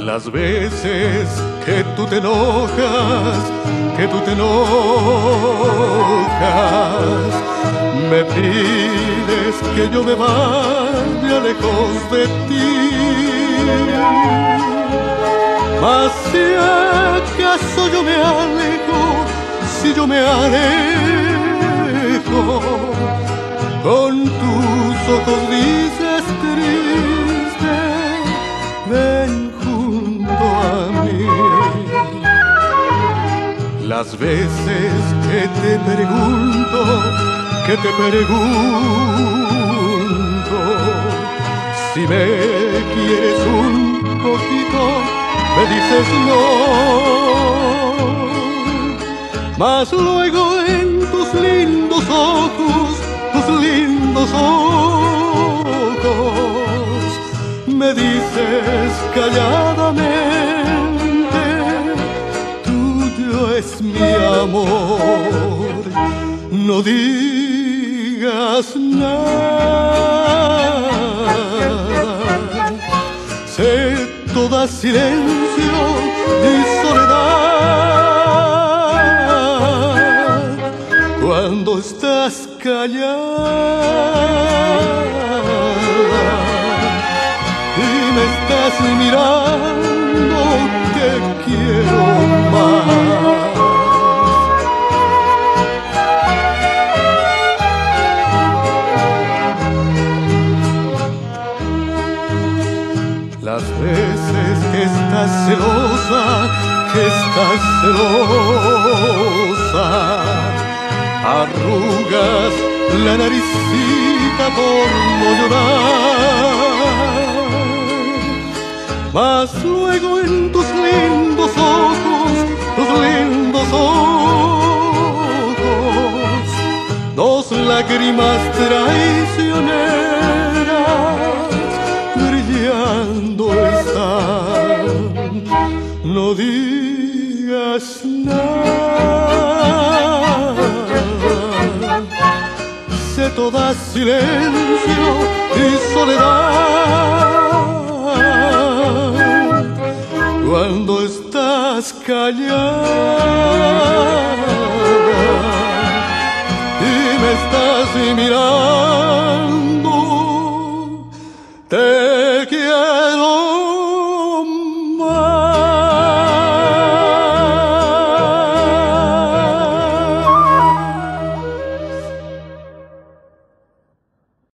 Las veces que tú te enojas, me pides que yo me vaya lejos de ti. Mas si acaso yo me alejo, si yo me alejo, con tus ojos dices triste, ven junto a mí. Las veces que te pregunto, si me quieres un poquito, me dices no. Mas luego en tus lindos ojos, me dices calladamente, tuyo es mi amor, no digas nada. Sé toda silencio y soledad cuando estás callada y me estás mirando, te quiero más. Las veces que estás celosa, arrugas la naricita por no llorar. Mas luego en tus lindos ojos, dos lágrimas traicioneras brillando están. No digas nada, sé toda silencio y soledad cuando estás callada y me estás mirando.